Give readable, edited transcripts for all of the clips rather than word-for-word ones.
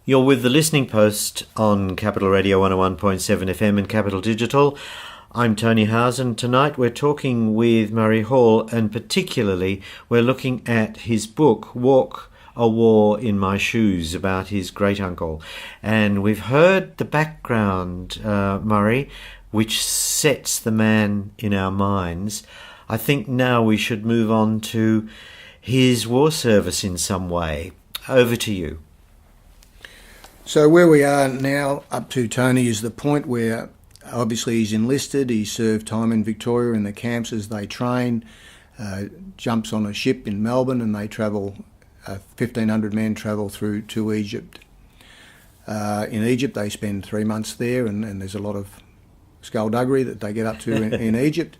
You're with the Listening Post on Capital Radio 101.7 FM and Capital Digital. I'm Tony Housen. Tonight we're talking with Murray Hall, and particularly we're looking at his book, Walk a War in My Shoes, about his great-uncle. And we've heard the background, Murray, which sets the man in our minds. I think now we should move on to his war service in some way. Over to you. So where we are now up to, Tony, is the point where obviously he's enlisted. He served time in Victoria in the camps as they train, jumps on a ship in Melbourne, and they travel, 1,500 men travel through to Egypt. In Egypt they spend 3 months there, and there's a lot of skullduggery that they get up to in Egypt.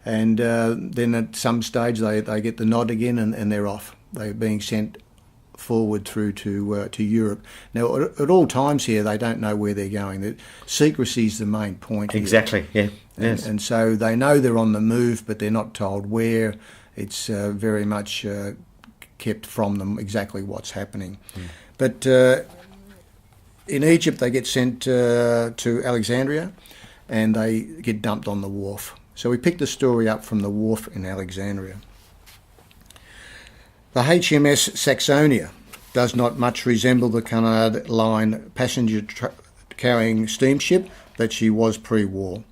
And then at some stage they get the nod again, and they're off. They're being sent forward through to Europe. Now, at all times here, they don't know where they're going. Secrecy is the main point here. Exactly, yeah. Yes. And so they know they're on the move, but they're not told where. It's very much kept from them exactly what's happening. But in Egypt, they get sent to Alexandria, and they get dumped on the wharf. So we picked the story up from the wharf in Alexandria. The HMS Saxonia does not much resemble the Cunard Line passenger-carrying steamship that she was pre-war.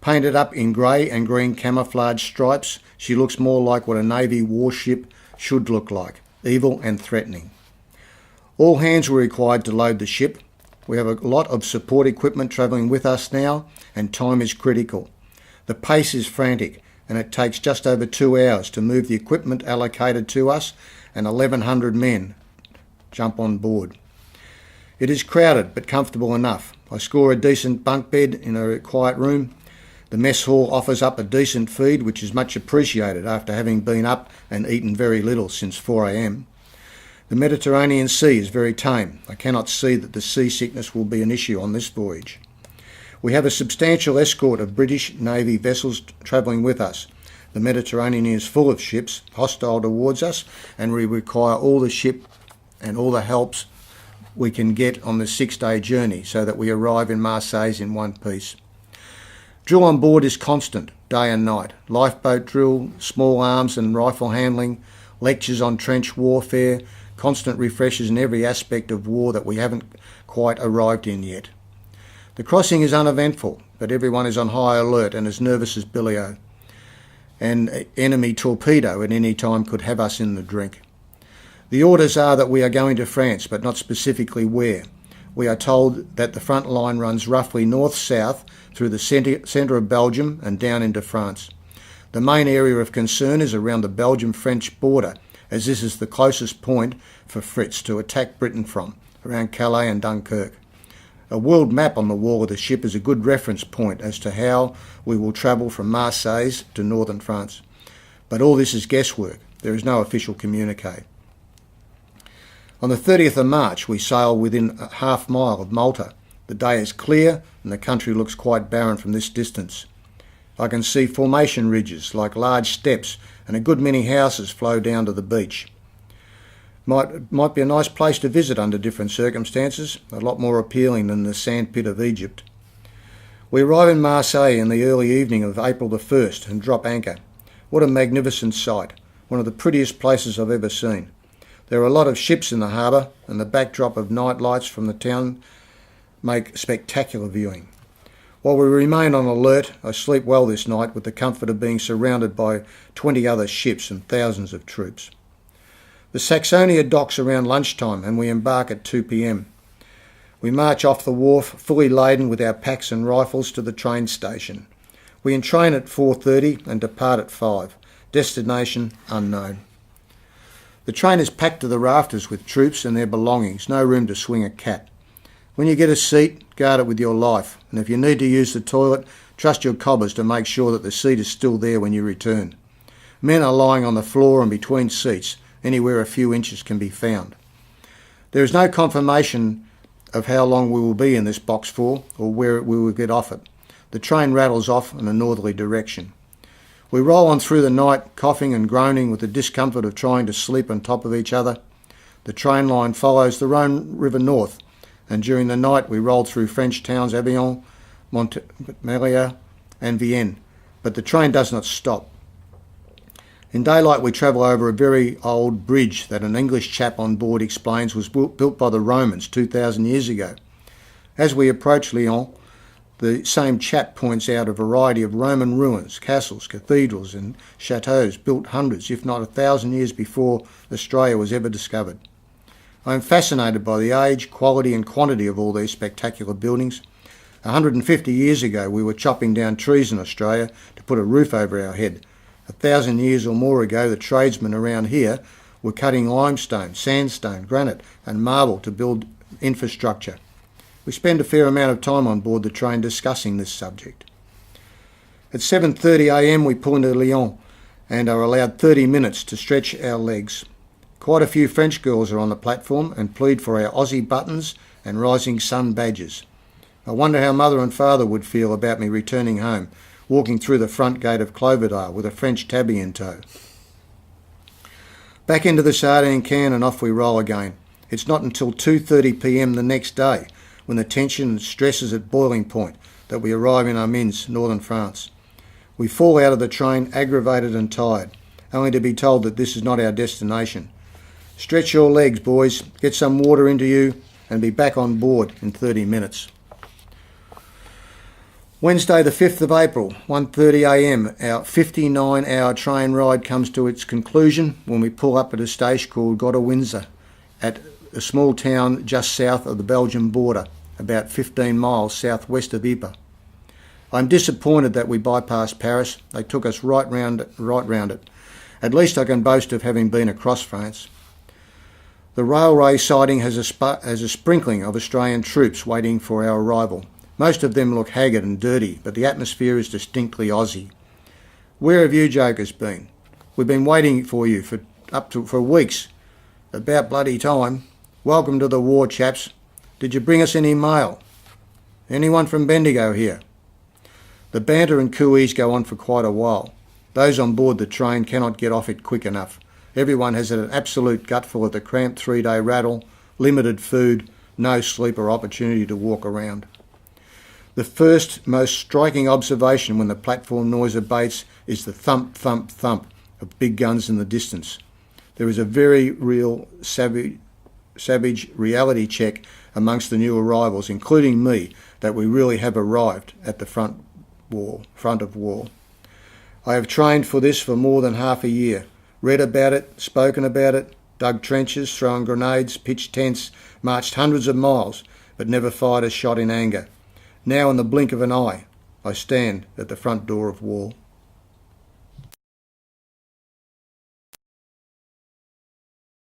Painted up in grey and green camouflage stripes, she looks more like what a Navy warship should look like, evil and threatening. All hands were required to load the ship. We have a lot of support equipment travelling with us now, and time is critical. The pace is frantic, and it takes just over 2 hours to move the equipment allocated to us, and 1,100 men jump on board. It is crowded but comfortable enough. I score a decent bunk bed in a quiet room. The mess hall offers up a decent feed, which is much appreciated after having been up and eaten very little since 4 a.m. The Mediterranean Sea is very tame. I cannot see that the seasickness will be an issue on this voyage. We have a substantial escort of British Navy vessels travelling with us. The Mediterranean is full of ships hostile towards us, and we require all the ship and all the helps we can get on the 6-day journey so that we arrive in Marseille in one piece. Drill on board is constant, day and night. Lifeboat drill, small arms and rifle handling, lectures on trench warfare, constant refreshers in every aspect of war that we haven't quite arrived in yet. The crossing is uneventful, but everyone is on high alert and as nervous as Billy-O. An enemy torpedo at any time could have us in the drink. The orders are that we are going to France, but not specifically where. We are told that the front line runs roughly north-south through the centre of Belgium and down into France. The main area of concern is around the Belgium-French border, as this is the closest point for Fritz to attack Britain from, around Calais and Dunkirk. A world map on the wall of the ship is a good reference point as to how we will travel from Marseille to northern France. But all this is guesswork. There is no official communique. On the 30th of March, we sail within a half mile of Malta. The day is clear and the country looks quite barren from this distance. I can see formation ridges like large steps, and a good many houses flow down to the beach. Might be a nice place to visit under different circumstances, a lot more appealing than the sandpit of Egypt. We arrive in Marseille in the early evening of April the 1st and drop anchor. What a magnificent sight, one of the prettiest places I've ever seen. There are a lot of ships in the harbour, and the backdrop of night lights from the town make spectacular viewing. While we remain on alert, I sleep well this night with the comfort of being surrounded by 20 other ships and thousands of troops. The Saxonia docks around lunchtime and we embark at 2 p.m. We march off the wharf fully laden with our packs and rifles to the train station. We entrain at 4:30 and depart at 5. Destination unknown. The train is packed to the rafters with troops and their belongings, no room to swing a cat. When you get a seat, guard it with your life, and if you need to use the toilet, trust your cobbers to make sure that the seat is still there when you return. Men are lying on the floor and between seats, anywhere a few inches can be found. There is no confirmation of how long we will be in this box for or where we will get off it. The train rattles off in a northerly direction. We roll on through the night, coughing and groaning with the discomfort of trying to sleep on top of each other. The train line follows the Rhone River north and during the night we rolled through French towns Avignon, Montpellier and Vienne. But the train does not stop. In daylight we travel over a very old bridge that an English chap on board explains was built by the Romans 2,000 years ago. As we approach Lyon, the same chap points out a variety of Roman ruins, castles, cathedrals and chateaux built hundreds, if not 1,000 years before Australia was ever discovered. I am fascinated by the age, quality and quantity of all these spectacular buildings. 150 years ago we were chopping down trees in Australia to put a roof over our head. 1,000 years or more ago the tradesmen around here were cutting limestone, sandstone, granite and marble to build infrastructure. We spend a fair amount of time on board the train discussing this subject. At 7:30am we pull into Lyon and are allowed 30 minutes to stretch our legs. Quite a few French girls are on the platform and plead for our Aussie buttons and Rising Sun badges. I wonder how Mother and Father would feel about me returning home, walking through the front gate of Cloverdale with a French tabby in tow. Back into the sardine can and off we roll again. It's not until 2:30pm the next day, when the tension and stress is at boiling point, that we arrive in Amiens, northern France. We fall out of the train aggravated and tired, only to be told that this is not our destination. Stretch your legs, boys, get some water into you and be back on board in 30 minutes. Wednesday the 5th of April, 1:30am, our 59-hour train ride comes to its conclusion when we pull up at a station called Godewinze at a small town just south of the Belgian border, about 15 miles southwest of Ypres. I'm disappointed that we bypassed Paris. They took us right round it. At least I can boast of having been across France. The railway siding has a sprinkling of Australian troops waiting for our arrival. Most of them look haggard and dirty, but the atmosphere is distinctly Aussie. Where have you jokers been? We've been waiting for you for weeks. About bloody time. Welcome to the war, chaps. Did you bring us any mail? Anyone from Bendigo here? The banter and cooeys go on for quite a while. Those on board the train cannot get off it quick enough. Everyone has an absolute gutful of the cramped 3-day rattle, limited food, no sleep or opportunity to walk around. The first, most striking observation when the platform noise abates is the thump, thump, thump of big guns in the distance. There is a very real savage reality check amongst the new arrivals, including me, that we really have arrived at the front of war. I have trained for this for more than half a year, read about it, spoken about it, dug trenches, thrown grenades, pitched tents, marched hundreds of miles, but never fired a shot in anger. Now in the blink of an eye, I stand at the front door of war.